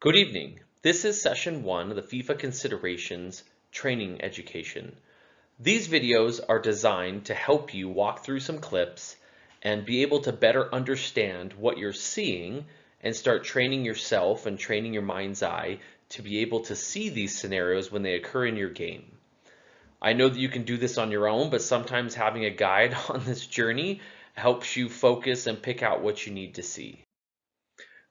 Good evening. This is session 1 of the FIFA Considerations Training Education. These videos are designed to help you walk through some clips and be able to better understand what you're seeing and start training yourself and training your mind's eye to be able to see these scenarios when they occur in your game. I know that you can do this on your own, but sometimes having a guide on this journey helps you focus and pick out what you need to see.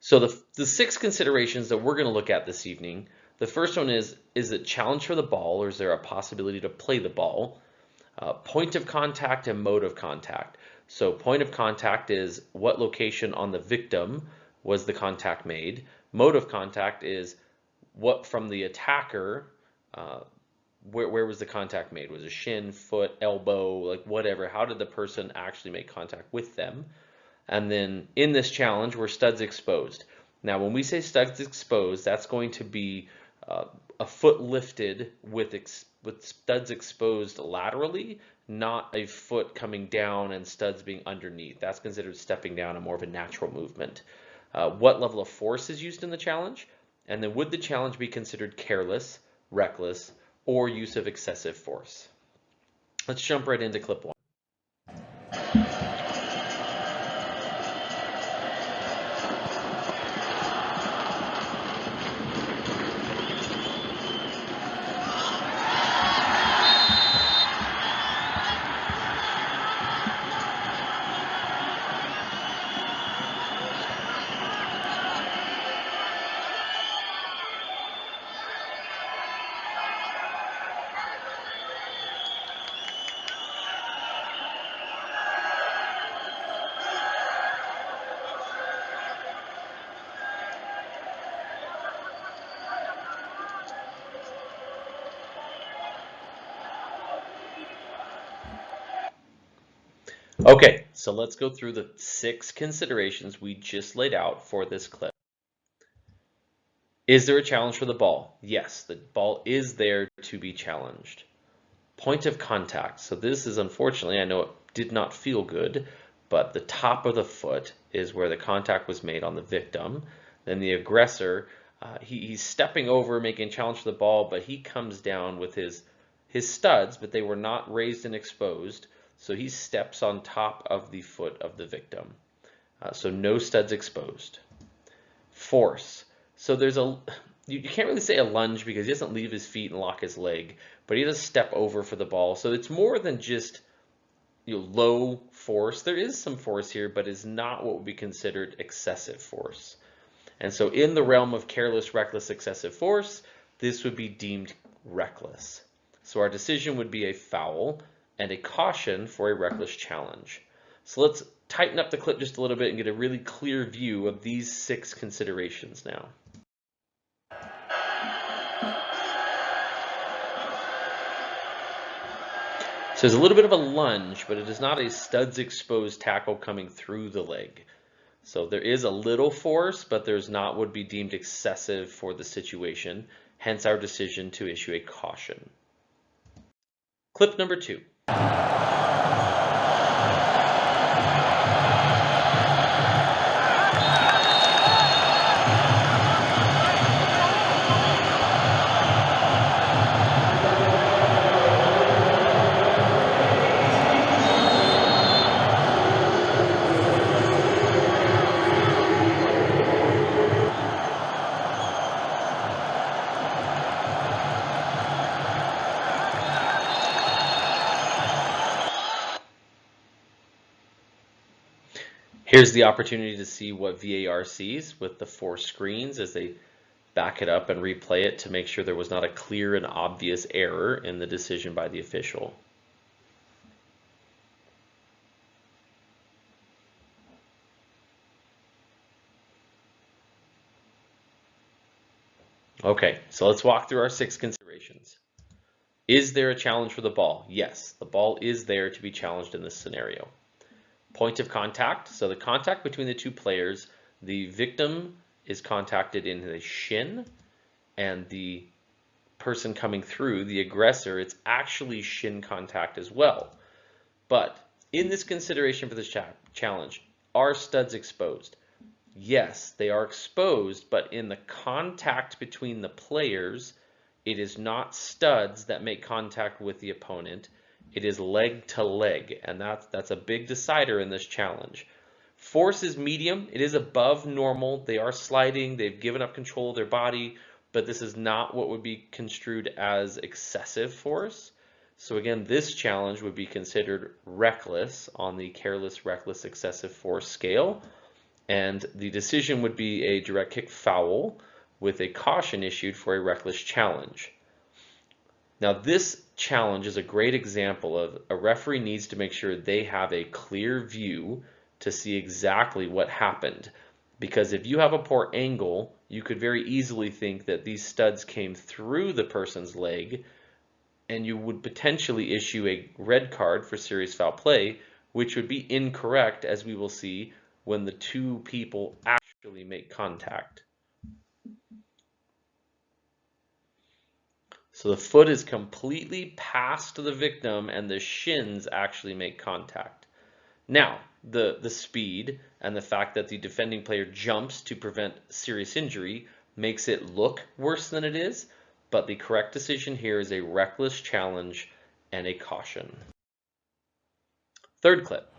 So the 6 considerations that we're going to look at this evening, the first one is it challenge for the ball, or is there a possibility to play the ball? Point of contact and mode of contact. So point of contact is what location on the victim was the contact made. Mode of contact is what from the attacker, where was the contact made? Was it shin, foot, elbow, like whatever? How did the person actually make contact with them? And then in this challenge, we're studs exposed. Now, when we say studs exposed, that's going to be a foot lifted with studs exposed laterally, not a foot coming down and studs being underneath. That's considered stepping down and more of a natural movement. What level of force is used in the challenge? And then would the challenge be considered careless, reckless, or use of excessive force? Let's jump right into clip 1. Okay, so let's go through the 6 considerations we just laid out for this clip. Is there a challenge for the ball? Yes, the ball is there to be challenged. Point of contact. So this is, unfortunately, I know it did not feel good, but the top of the foot is where the contact was made on the victim. Then the aggressor, he's stepping over, making a challenge for the ball, but he comes down with his studs, but they were not raised and exposed. So he steps on top of the foot of the victim. So no studs exposed. Force. So you can't really say a lunge because he doesn't leave his feet and lock his leg, but he does step over for the ball. So it's more than just low force. There is some force here, but is not what would be considered excessive force. And so in the realm of careless, reckless, excessive force, this would be deemed reckless. So our decision would be a foul and a caution for a reckless challenge. So let's tighten up the clip just a little bit and get a really clear view of these 6 considerations now. So there's a little bit of a lunge, but it is not a studs exposed tackle coming through the leg. So there is a little force, but there's not would be deemed excessive for the situation, hence our decision to issue a caution. Clip number 2. Here's the opportunity to see what VAR sees with the 4 screens as they back it up and replay it to make sure there was not a clear and obvious error in the decision by the official. Okay, so let's walk through our 6 considerations. Is there a challenge for the ball? Yes, the ball is there to be challenged in this scenario. Point of contact, so the contact between the 2 players, the victim is contacted in the shin, and the person coming through, the aggressor, it's actually shin contact as well. But in this consideration for this challenge, are studs exposed? Yes, they are exposed, but in the contact between the players, it is not studs that make contact with the opponent. It is leg to leg, and that's a big decider in this challenge. Force is medium. It is above normal. They are sliding. They've given up control of their body, but this is not what would be construed as excessive force. So again, this challenge would be considered reckless on the careless, reckless, excessive force scale. And the decision would be a direct kick foul with a caution issued for a reckless challenge. Now, this challenge is a great example of a referee needs to make sure they have a clear view to see exactly what happened. Because if you have a poor angle, you could very easily think that these studs came through the person's leg, and you would potentially issue a red card for serious foul play, which would be incorrect, as we will see when the two people actually make contact. So the foot is completely past the victim and the shins actually make contact. Now, the speed and the fact that the defending player jumps to prevent serious injury makes it look worse than it is, but the correct decision here is a reckless challenge and a caution. Third clip.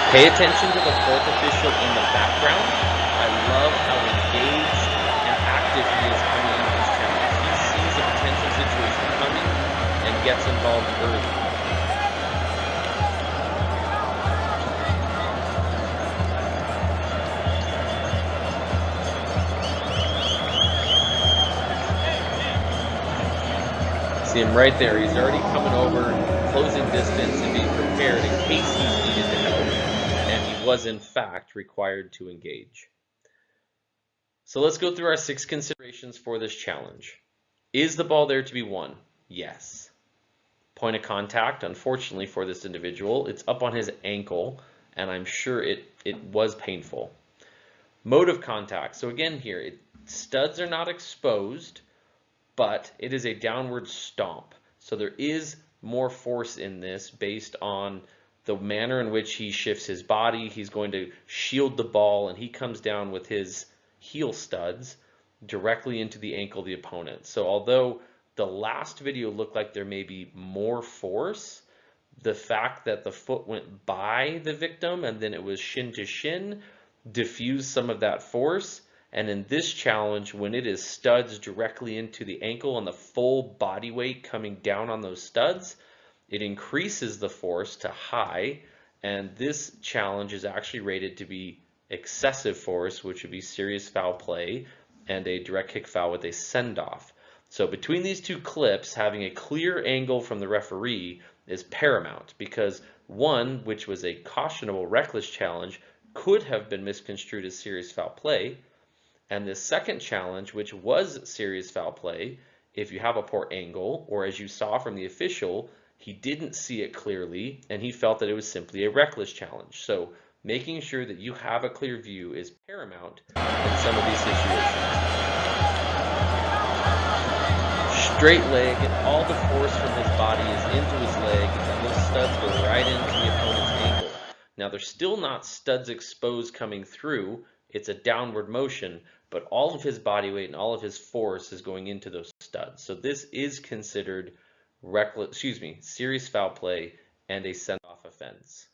Pay attention to the fourth official in the background. I love how engaged and active he is coming into this challenge. He sees a potential situation coming and gets involved early. See him right there. He's already coming over, closing distance and being prepared in case he's needed to help. And he was in fact required to engage. So let's go through our 6 considerations for this challenge. Is the ball there to be won? Yes. Point of contact, unfortunately for this individual, it's up on his ankle, and I'm sure it was painful. Mode of contact. So again here, studs are not exposed, but it is a downward stomp. So there is more force in this based on the manner in which he shifts his body. He's going to shield the ball, and he comes down with his heel studs directly into the ankle of the opponent. So although the last video looked like there may be more force, the fact that the foot went by the victim and then it was shin to shin diffused some of that force. And in this challenge, when it is studs directly into the ankle and the full body weight coming down on those studs, it increases the force to high, and this challenge is actually rated to be excessive force, which would be serious foul play and a direct kick foul with a send-off. So between these two clips, having a clear angle from the referee is paramount, because one, which was a cautionable reckless challenge, could have been misconstrued as serious foul play, and the second challenge, which was serious foul play, if you have a poor angle, or as you saw from the official, he didn't see it clearly, and he felt that it was simply a reckless challenge. So making sure that you have a clear view is paramount in some of these situations. Straight leg, all the force from his body is into his leg, and those studs go right into the opponent's ankle. Now they're still not studs exposed coming through, it's a downward motion, but all of his body weight and all of his force is going into those studs. So this is considered serious foul play and a send-off offense.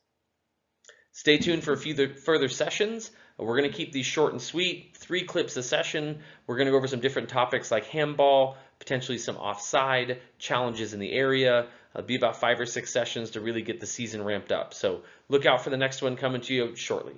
Stay tuned for a few further sessions. We're going to keep these short and sweet, 3 clips a session. We're going to go over some different topics like handball, potentially some offside, challenges in the area. It'll be about 5 or 6 sessions to really get the season ramped up. So look out for the next one coming to you shortly.